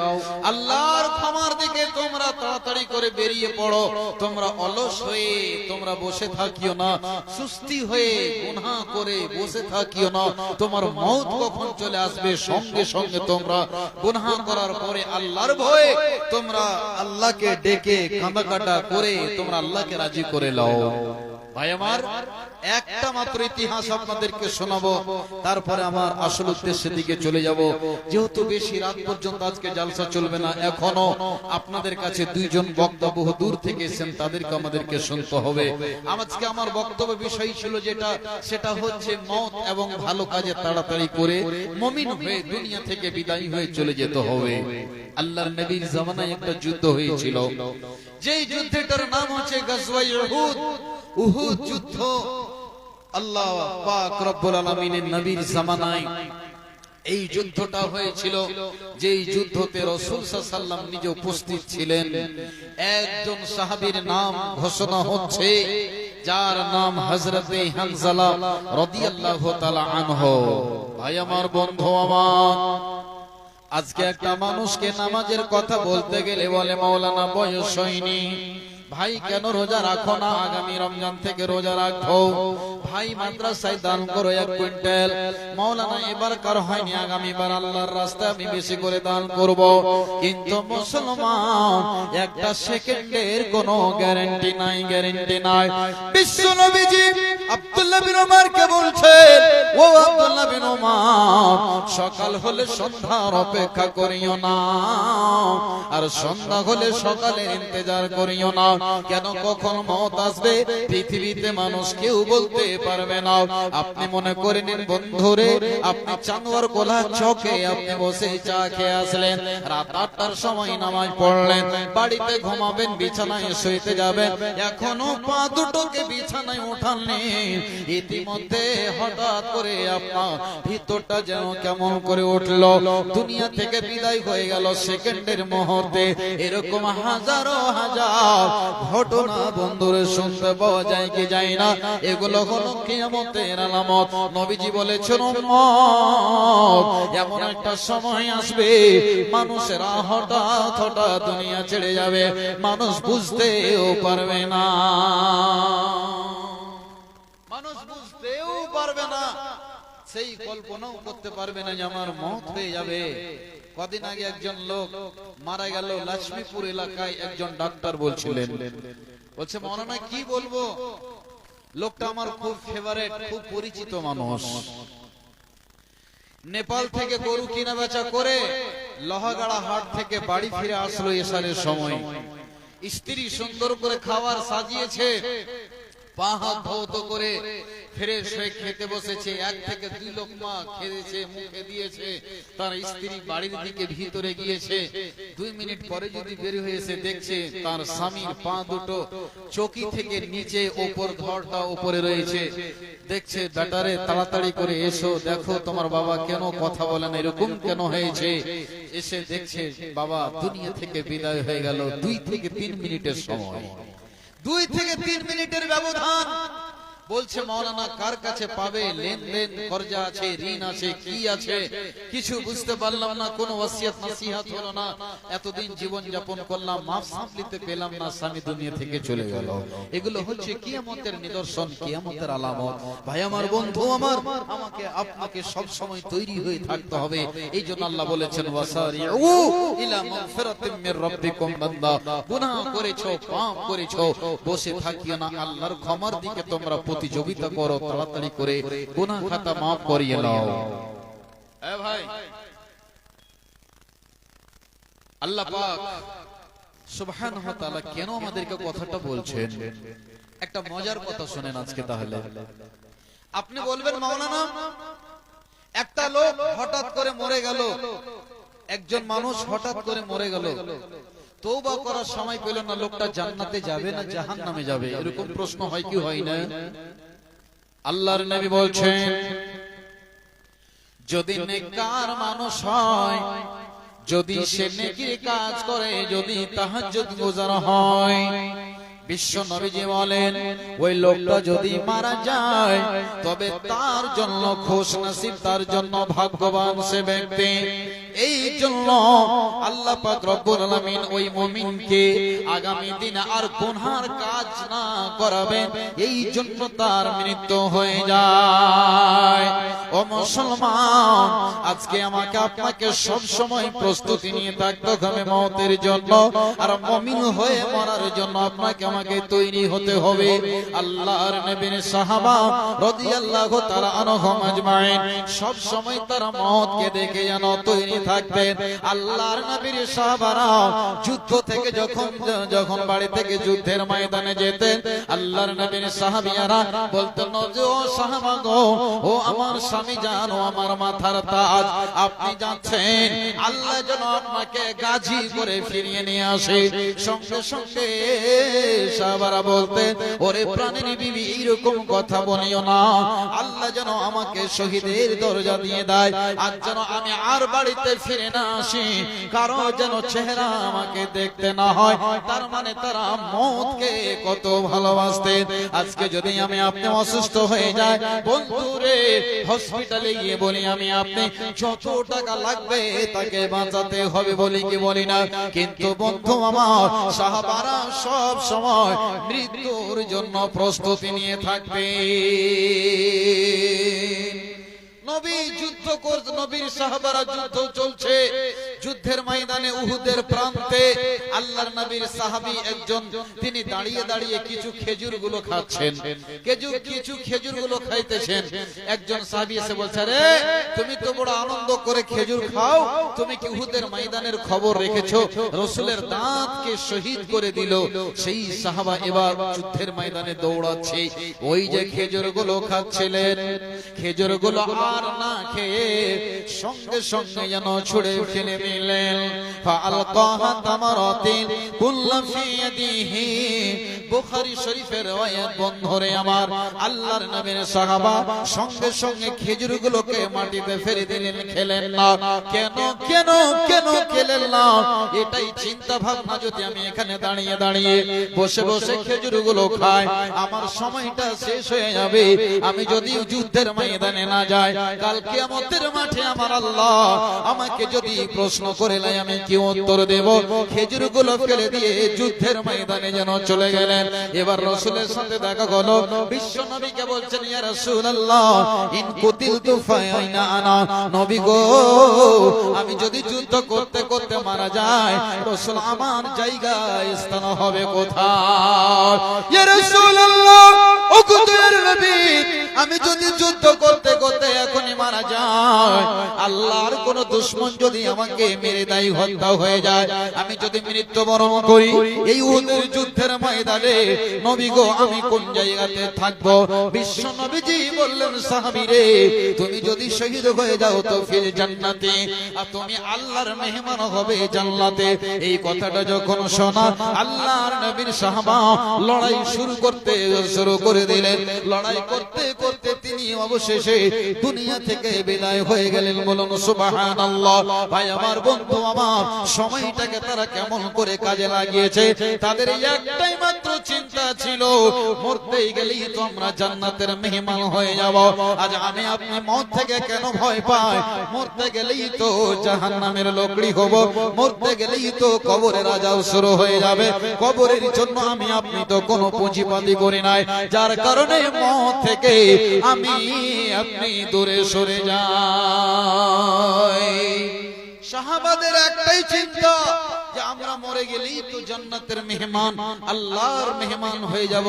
আল্লাহর ক্ষমার দিকে তোমরা তাড়াতাড়ি করে বেরিয়ে পড়ো। তোমরা অলস হয়ে তোমরা বসে থাকিও না, সুস্তি হয়ে গুনাহ করে বসে থাকিও না। তোমার মওত কখন চলে আসবে সঙ্গে সঙ্গে তোমরা গুনাহ করার পরে আল্লাহর ভয়ে তোমরা আল্লাহকে ডেকে কাঁদাকাটা করে তোমরা আল্লাহকে রাজি করে নাও। ভাই আমার, একটা মাত্র ইতিহাস আপনাদেরকে শোনাবো, তারপরে আমার আসল উদ্দেশ্যের দিকে চলে যাব। যেহেতু বেশি রাত পর্যন্ত আজকে জালসা চলবে না, এখনো আপনাদের কাছে দুইজন বক্তা বহু দূর থেকে এসেছেন, তাদেরকে আমাদেরকে শুনতে হবে। আজকে আমার বক্তব্য বিষয় ছিল যেটা, সেটা হচ্ছে মওত এবং ভালো কাজে তাড়াতাড়ি করে মুমিন হয়ে দুনিয়া থেকে বিদায় হয়ে চলে যেতে হবে। আল্লাহর নবীর জামানায় একটা যুদ্ধ হয়েছিল, যেই যুদ্ধটার নাম হচ্ছে গাজওয়ায়ে উহুদ, উহুদ যুদ্ধ। আল্লাহ পাক রব্বুল আলামিনের নবীর জামানায় এই যুদ্ধটা হয়েছিল, যেই যুদ্ধতে রাসূল সাল্লাল্লাহু আলাইহি ওয়াসাল্লাম নিজে উপস্থিত ছিলেন। একজন সাহাবীর নাম ঘোষণা হচ্ছে, যার নাম হযরতে হানজালা রাদিয়াল্লাহু তাআলা আনহু। ভাই আমার, বন্ধু আমার, আজকে একটা মানুষকে নামাজের কথা বলতে গেলে বলে মাওলানা বয়স হয়নি। ভাই কেন রোজা রাখো না, আগামী রমজান থেকে রোজা রাখো। ভাই মাদ্রাসায় দান করো 1 কুইন্টাল। মাওলানা এবার কার হয়নি, আগামীবার আল্লাহর রাস্তায় আমি বেশি করে দান করব। কিন্তু মুসলমান একটা সেকেন্ডের কোনো গ্যারান্টি নাই, গ্যারান্টি নাই। বিশ্ব নবীজি আব্দুল্লাহ বিন ওমরকে বলছেন, ও আব্দুল্লাহ বিন ওমর, সকাল হলে সন্ধ্যার অপেক্ষা করিও না, আর সন্ধ্যা হলে সকালের ইন্তজার করিও না। কেন কখন মওত আসবে পৃথিবীতে মানুষ কেউ বলতে পারবে না। আপনি মনে করে নিন বন্ধুরে, আপনি চানোয়ার কোলা চকে আপনি বসে চা খেয়ে আসলেন, রাত 8টার সময় নামাজ পড়লেন, বাড়িতে ঘুমাবেন, বিছানায় শুইতে যাবেন, এখনো পা দুটোকে বিছানায় ওঠাননি, ইতিমধ্যে হঠাৎ করে আপনার ভিতরটা যেন কেমন করে উঠলো, দুনিয়া থেকে বিদায় হয়ে গেল সেকেন্ডের মুহূর্তে। এরকম হাজারো হাজার ঘটনা বন্ধুরে শুনতে পাওয়া যায় কি যায় না? এগুলো হলো কিয়ামতের আলামত। নবীজি বলেছেন, উম্মত, এমন একটা সময় আসবে মানুষেরা হঠাৎ হঠাৎ দুনিয়া ছেড়ে যাবে, মানুষ বুঝতেও পারবে না, মানুষ বুঝতেও পারবে না, সেই কল্পনাও করতে পারবে না যে আমার মওত হয়ে যাবে। কদিন আগে একজন লোক মারা গেল লক্ষ্মীপুর এলাকায়, একজন ডাক্তার বলছিলেন, বলছে মাওলানা কি বলবো, লোকটা আমার খুব ফেভারিট, খুব পরিচিত মানুষ। নেপাল থেকে গরু কিনা বেচা করে লোহাগাড়া হাট থেকে বাড়ি ফিরে আসলো এশারের সময়। স্ত্রী সুন্দর করে খাবার সাজিয়েছে, পা হাত ধৌত করে ফ্রেশ হয়ে খেতে বসেছে, 1 থেকে 2 লোকমা খেয়েছে, মুখে দিয়েছে, তার স্ত্রী বাড়ির দিকে ভিতরে গিয়েছে। 2 মিনিট পরে যদি বের হয়েছে, দেখছে তার স্বামীর পা দুটো চকি থেকে নিচে, ওপর ধড়টা উপরে রয়েছে। দেখছে, বেটারে তাড়াতাড়ি করে এসো, দেখো তোমার বাবা কেন কথা বলে না, এরকম কেন হয়েছে। এসে দেখছে বাবা দুনিয়া থেকে বিদায় হয়ে গেল। 2 থেকে 3 মিনিটের সময়, 2 থেকে 3 মিনিটের ব্যবধান। বলছে মাওলানা কার কাছে পাবে, লেনদেন কর্জা আছে, ঋণ আছে, কি আছে কিছু বুঝতে পারলাম না, কোনো ওয়াসিয়াত নসিহত হলো না, এতদিন জীবন যাপন করলাম, মাফ সামলিতে পেলাম না, স্বামী দুনিয়া থেকে চলে গেল। এগুলো হচ্ছে কিয়ামতের নিদর্শন, কিয়ামতের আলামত। ভাই আমার, বন্ধু আমার, আমাকে আপনাকে সব সময় তৈরি হয়ে থাকতে হবে। এই জন্য আল্লাহ বলেছেন, ওয়াসারিউ ইলা মাগফিরাতিম মির রাব্বিকুম। বান্দা গুনাহ করেছো, পাপ করেছো, বসে থাকিও না, আল্লাহর ক্ষমার দিকে তোমরা প্রতিযোগিতা করো, তাড়াতাড়ি করে গুনাহ খাতা মাফ করিয়ে নাও। এ ভাই, আল্লাহ পাক সুবহানাহু ওয়া তাআলা কেন আমাদেরকে কথাটা বলছেন? একটা মজার কথা শুনেন আজকে। তাহলে আপনি বলবেন, মাওলানা একটা লোক হঠাৎ করে মরে গেল, একজন মানুষ হঠাৎ করে মরে গেল, তওবা করার সময় পেল না, লোকটা জান্নাতে যাবে না জাহান্নামে যাবে? এরকম প্রশ্ন হয় কি হয় না? আল্লাহর নবী বলছেন, যদি নেককার মানুষ হয়, যদি সে নেকির কাজ করে, যদি তাহাজ্জুদ গুজার হয়, বিশ্ব নবীজি বলেন, ওই লোকটা যদি মারা যায়, তবে তার জন্য খুশ নসিব, তার জন্য ভাগ্যবান সে ব্যক্তি। এই জন্য আল্লাহ পাক রব্বুল আলামিন ওই মুমিনকে আগামী দিনে আর গুনার কাজ না করাবেন, এই জন্য তার মৃত্যু হয়ে যায়। ও মুসলমান, আজকে আমাকে আপনাকে সব সময় প্রস্তুতি নিয়ে থাকতে হবে মওতের জন্য, আর মুমিন হয়ে মরার জন্য আপনাকে আমাকে তৈরি হতে হবে। আল্লাহর নবীর সাহাবা রাদিয়াল্লাহু তাআলা আনহুম আজমাইন সব সময় তারা মওতকে দেখে যেন তৈরি থাকতেন। আল্লাহর নবীর সাহাবারা যুদ্ধ থেকে যখন বাড়ি থেকে যুদ্ধের ময়দানে যেতেন, আল্লাহর নবীর সাহাবিয়ারা বলতেন, ও সাহাবা গো, ও আমার স্বামী জান, ও আমার মাথার তাজ, আপনি যাচ্ছেন, আল্লাহ যেন আপনাকে গাজী করে ফিরিয়ে নিয়ে আসে। সঙ্গে সঙ্গে সাহাবারা বলতেন, ওরে প্রাণের বিবি, এইরকম কথা বলিও না, আল্লাহ যেন আমাকে শহীদের দরজা দিয়ে দেয়, আর যেন আমি আর বাড়িতে ফিরে না আসি, কারো যেন চেহারা আমাকে দেখতে না হয়। তার মানে তারা মওতকে কত ভালোবাসতেন। আজকে যদি আমি আপনি অসুস্থ হয়ে যায়, বন্ধুরে হসপিটালে গিয়ে বলি আমি আপনি যত টাকা লাগবে তাকে বাঁচাতে হবে, বলি কি বলি না? কিন্তু বন্ধু আমার, সাহাবারা সব সময় মৃত্যুর জন্য প্রস্তুতি নিয়ে থাকবে। নবী যুদ্ধ করতে, নবীর সাহাবারা যুদ্ধ চলছে, যুদ্ধের ময়দানে উহুদের প্রান্তে আল্লাহর নবীর সাহাবী একজন, তিনি দাঁড়িয়ে দাঁড়িয়ে কিছু খেজুর গুলো খাচ্ছেন, কিছু খেজুর গুলো খাইতেছেন। একজন সাহাবী এসে বলছে, রে তুমি তো বড় আনন্দ করে খেজুর খাও, তুমি কি উহুদের ময়দানের খবর রেখেছো? রাসূলের দাঁতকে শহীদ করে দিল। সেই সাহাবা এবার যুদ্ধের ময়দানে দৌড়াচ্ছে, ওই যে খেজুর গুলো খাচ্ছিলেন, খেজুর গুলো আর না খেয়ে সঙ্গে সঙ্গে যেন ছুঁড়ে ফেলে দিলেন। ফাআলকাহা তামারাতিন কুল্লা ফি ইয়াদিহি, বুখারী শরীফের riwayat। বন্ধুরে আমার, আল্লাহর নবীর সাহাবা সঙ্গে সঙ্গে খেজুরগুলোকে মাটিতে ফেলে দিলেন, খেলেন না। কেন কেন কেন খেলেন না? এটাই চিন্তা ভাবনা। যদি আমি এখানে দাঁড়িয়ে দাঁড়িয়ে বসে বসে খেজুরগুলো খাই, আমার সময়টা শেষ হয়ে যাবে। আমি যদি যুদ্ধের ময়দানে না যাই, কাল কিয়ামতের মাঠে আমার আল্লাহ আমাকে যদি প্রশ্ন করে লাই, আমি কি উত্তর দেব? খেজুরগুলো ফেলে দিয়ে যুদ্ধের ময়দানে যেন চলে গেলেন। এবার রাসূলের সাথে দেখা হলো, বিশ্ব নবীকে বলছেন, ইয়া রাসূলুল্লাহ, ইন কুতিলতু ফাআইনা আনা, নবী গো, আমি যদি যুদ্ধ করতে করতে মারা যাই, রাসূল আমার জায়গা স্থান হবে কোথায়? ইয়া রাসূলুল্লাহ, ও কুতুবের নবী, আমি যদি যুদ্ধ করতে করতে এখনই মারা যায়, আল্লাহর কোন দুশমন যদি আমাকে মেরে দেয়, হত্যা হয়ে যায়, আমি যদি মৃত্যুবরণ করি এই উহুদের যুদ্ধের ময়দানে, নবী গো, আমি কোন জায়গাতে থাকবো? বিশ্ব নবীজি বললেন, সাহাবীরে, তুমি যদি শহীদ হয়ে যাও তো ফির জান্নাতে, আর তুমি আল্লাহর মেহমান হবে জান্নাতে। এই কথাটা যখন শোনা, আল্লাহর নবীর সাহাবা লড়াই শুরু করে দিলেন। লড়াই করতে করতে তিনি অবশেষে দুনিয়া থেকে বিদায় হয়ে গেলেন। বলুন সুবহানাল্লাহ। ভাই আমার, বন্ধু আমার, সময়টাকে তারা কেমন করে কাজে লাগিয়েছে। তাদের একটাই মাত্র চিন্তা ছিল, মরতেই গেলেই তো আমরা জান্নাতের মেহমান হয়ে যাব। আজ আমি আপনি মওত থেকে কেন ভয় পাই? মরতে গেলেই তো জাহান্নামের লোকড়ি হব, মরতে গেলেই তো কবরের আযাব শুরু হয়ে যাবে। কবরের জন্য আমি আপনি তো কোনো পুঁজিপাতি করি নাই, যার কারণে মওত থেকে আমি আপনি দূরে সরে যাই। সাহাবাদের একটাই চিন্তা যে আমরা মরে গেলেই তো জান্নাতের মেহমান, আল্লাহর মেহমান হয়ে যাব।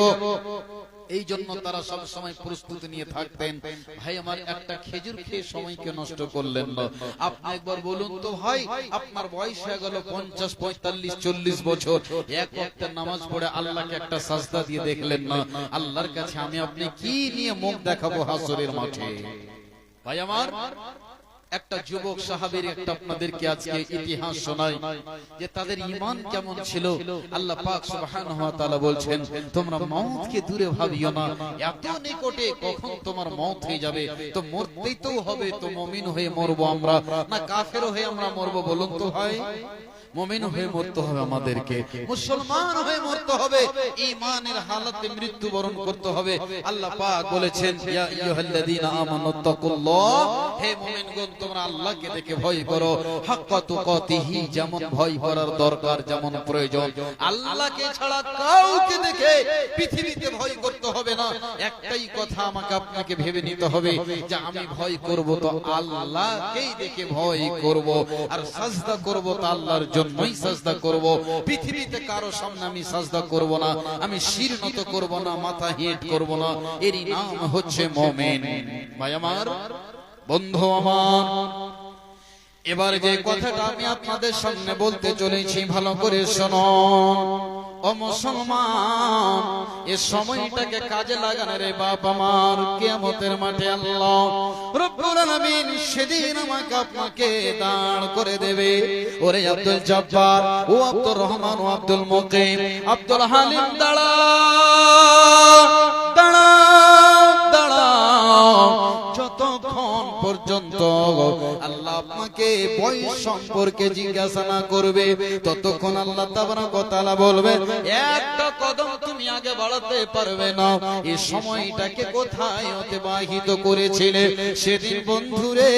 এই জন্য তারা সব সময় প্রস্তুতি নিয়ে থাকতেন। ভাই আমার, একটা খেজুর খেয়ে সময়কে নষ্ট করলেন না। আপনি একবার বলুন তো ভাই, আপনার বয়স হয়ে গেল 50, 45, 40 বছর, এক ওয়াক্তের নামাজ পড়ে আল্লাহকে একটা সাজদা দিয়ে দেখলেন না। আল্লাহর কাছে আমি আপনি কি নিয়ে মুখ দেখাবো হাসরের মাঠে? ভাই আমার, একটা যুবক সাহাবীর একটা আপনাদেরকে আজকে ইতিহাস শোনাই যে তাদের ঈমান কেমন ছিল। আল্লাহ পাক সুবহানাহু ওয়া তাআলা বলছেন, তোমরা মওতকে দূরে ভাবিও না, এত নিকটে কখন তোমার মওত হয়ে যাবে। তো মরতেই তো হবে, তো মুমিন হয়ে মরবো আমরা না কাফের হয়ে আমরা মরবো? বলুন তো ভাই, মুমিন হয়ে মরতে হবে আমাদেরকে, মুসলমান হয়ে মরতে হবে, ঈমানের হালাতে মৃত্যুবরণ করতে হবে। আল্লাহ পাক বলেছেন, ইয়া আইয়ুহাল্লাযীনা আমানুত্তাকুল্লাহ, হে মুমিনগণ তোমরা আল্লাহকে দেখে ভয় করো, হাক্কা তুকাতিহি, যেমন ভয় করার দরকার, যেমন প্রয়োজন। আল্লাহকে ছাড়া কাউকে দেখে পৃথিবীতে ভয় করতে হবে না। একটাই কথা আমাকে আপনাকে ভেবে নিতে হবে যে আমি ভয় করব তো আল্লাহকেই দেখে ভয় করব, আর সাজদা করব তো আল্লাহর জন্যই সাজদা করব। পৃথিবীতে কারো সামনে আমি সাজদা করব না, আমি শির নত করব না, মাথা হেঁট করব না। এরই নাম হচ্ছে মুমিন। ভাই আমার, বন্ধু আমার, এবার যে কথাটা আমি আপনাদের সামনে বলতে চলেছি ভালো করে শোনো। ও মুসলমান, এই সময়টাকে কাজে লাগান রে বাপ আমার। কিয়ামতের মাঠে আল্লাহ রব্বুল আলামিন সেদিন আমাকে আপনাকে দাঁড় করে দেবে। ওরে আব্দুল জব্বার, ও আব্দুর রহমান, ও আব্দুল মুকিম, আব্দুল হালিম, দাঁড়া দাঁড়া দাঁড়া। যতক্ষণ পর্যন্ত আল্লাহ আপনাকে বয়স সম্পর্কে জিজ্ঞাসা না করবে, ততক্ষণ আল্লাহ তাবারক ওয়া তাআলা বলবে একটা কদম তুমি আগে বাড়াতে পারবে না। এই সময়টাকে কোথায় অতিবাহিত করেছিলে সেদিন বন্ধুরে?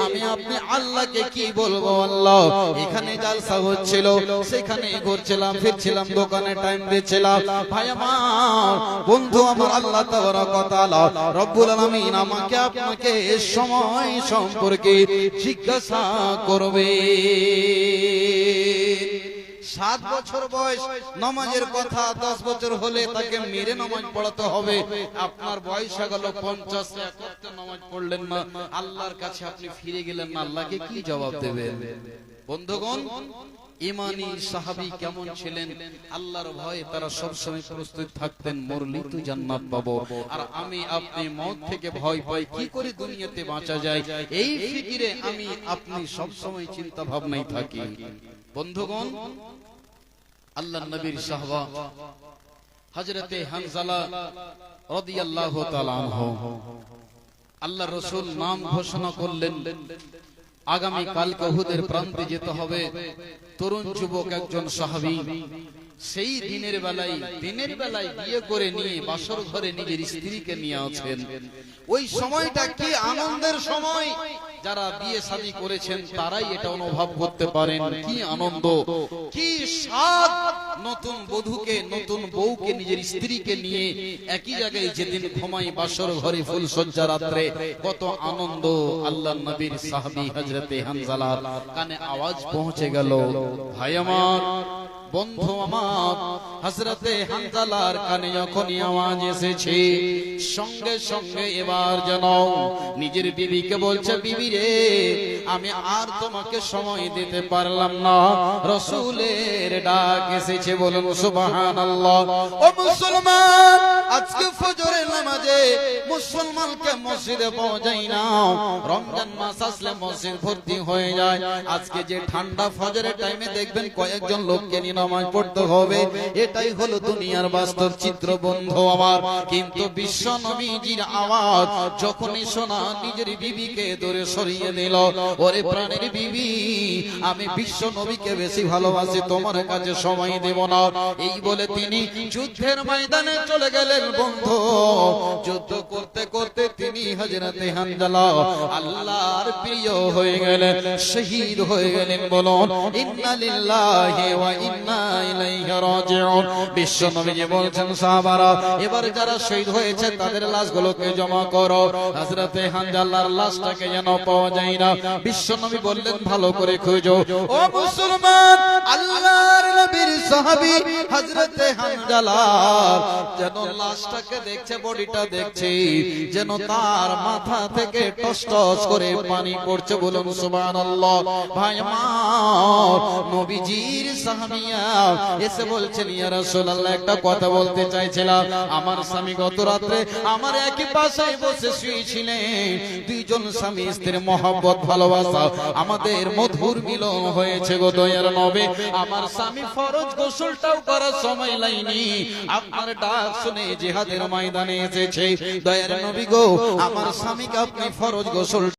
আমি আপনি আল্লাহকে কি বলবো? আল্লাহ, এখানে জালসা হচ্ছিল, সেখানে ঘুরছিলাম ফিরছিলাম, দোকানে টাইম দিচ্ছিলাম। ভাই আমার, বন্ধু আমার, আল্লাহ তাবারক ওয়া তাআলা রব্বুল আলামিন আমাকে আপনাকে এই সময় সম্পর্কে জিজ্ঞাসা করবে। 7 বছর বয়স, নামাজের কথা 10 বছর হলে তাকে মেরে নামাজ পড়াতে হবে। আপনার বয়স গেল 50, একত্রে নামাজ পড়লেন না, আল্লাহর কাছে আপনি ফিরে গেলেন না, আল্লাহকে কি জবাব দেবেন? বন্ধুগণ, ইমানি সাহাবী কেমন ছিলেন? আল্লাহর ভয়ে তারা সব সময় প্রস্তুত থাকতেন, মরলি তো জান্নাত পাবো। আর আমি আপনি মওত থেকে ভয় পাই, কি করে দুনিয়াতে বাঁচা যায়, এই ফিকিরে আমি আপনি সব সময় চিন্তা ভাবনায় থাকি। বন্ধুগণ, আল্লাহর নবীর সাহাবা হযরতে হানজালা রাদিয়াল্লাহু তাআলা আনহু, আল্লাহর রাসূল নাম ঘোষণা করলেন আগামী কালকে উহুদের প্রান্তে যেতে হবে। তরুণ যুবক একজন সাহাবী সেই দিনের বেলায় বিয়ে করে নিয়ে বাসর ঘরে নিজের স্ত্রীকে নিয়ে আছেন। ওই সময়টা কি আনন্দের সময়! যারা বিয়ে শাদী করেছেন তারাই এটা অনুভব করতে পারেন, কি আনন্দ, কি স্বাদ। নতুন বধূকে, নতুন বউকে, নিজের স্ত্রীকে নিয়ে একই জায়গায় যেদিন ঘুমাই বাসর ঘরে ফুলসজ্জা রাত্রে, কত আনন্দ। আল্লাহর নবীর সাহাবী হযরতে হানজালার কানে আওয়াজ পৌঁছে গেল। ভাই আমার, বন্ধু আমার, হযরতে হানজালার কানে যখনই আওয়াজ এসেছে, সঙ্গে সঙ্গে এবার যেন নিজের বিবিকে বলছে, বিবি রে, আমি আর তোমাকে সময় দিতে পারলাম না, রাসূলের ডাক এসেছে। বলুন সুবহানাল্লাহ। ও মুসলমান, আজকে ফজরের নামাজে মুসলমানকে মসজিদে পাওয়া যায় না। রমজান মাস আসলে মসজিদ ভর্তি হয়ে যায়। আজকে যে ঠান্ডা ফজরের টাইমে দেখবেন কয়েকজন লোককে নিয়ে নামাজ পড়তে হবে। এটাই হলো দুনিয়ার বাস্তব চিত্র বন্ধু আমার। কিন্তু বিশ্ব নবীজির আওয়াজ যখনই শোনা, নিজের বিবিকে দূরে সরিয়ে দিল। ওরে প্রাণের বিবি, আমি বিশ্ব নবীকে বেশি ভালোবাসি, তোমার কাছে সময় দেব না। এই বলে তিনি যুদ্ধের ময়দানে চলে গেলেন বন্ধু। যুদ্ধ করতে করতে তিনি হযরতে হানজালা আল্লাহর প্রিয় হয়ে গেলেন, শহীদ হয়ে গেলেন। বলুন ইন্না লিল্লাহি ওয়া ইন্না ইলাইহি রাজিউন। বিশ্ব নবীজি বলছেন, সাহাবারা, এবার যারা শহীদ হয়েছে তাদের লাশগুলোকে জমা করো। হযরতে হানজালার লাশটাকে যেন পাওয়া যায় না। বিশ্ব নবী বললেন, ভালো করে খুঁজো। ও মুসলমান, আল্লাহর নবীর সাহাবী হযরতে হানজালা যেন লাশটাকে দেখছে, বডিটা দেখছে, যেন তার মাথা থেকে টস টস করে পানি পড়ছে। বলুন সুবহানাল্লাহ। ভাই আমার, নবীজির সাহাবীয়া এসে বলছেন, ইয়া রাসূলুল্লাহ, একটা কথা বলতে চাইছিলাম। আমার স্বামী গত রাতে আমার একই পাশে বসে শুয়েছিলেন। দুইজন স্বামী স্ত্রীর মহব্বত, ভালোবাসা, আমাদের মধুর মিলন হয়েছে গো দয়ার নবী। আমার স্বামী ফরজ গোসলটাও করার সময় লাইনি, আপনার ডাক শুনে জিহাদের ময়দানে এসেছে। দয়ার নবী গো, আমার স্বামীকে আপনি ফরজ গোসল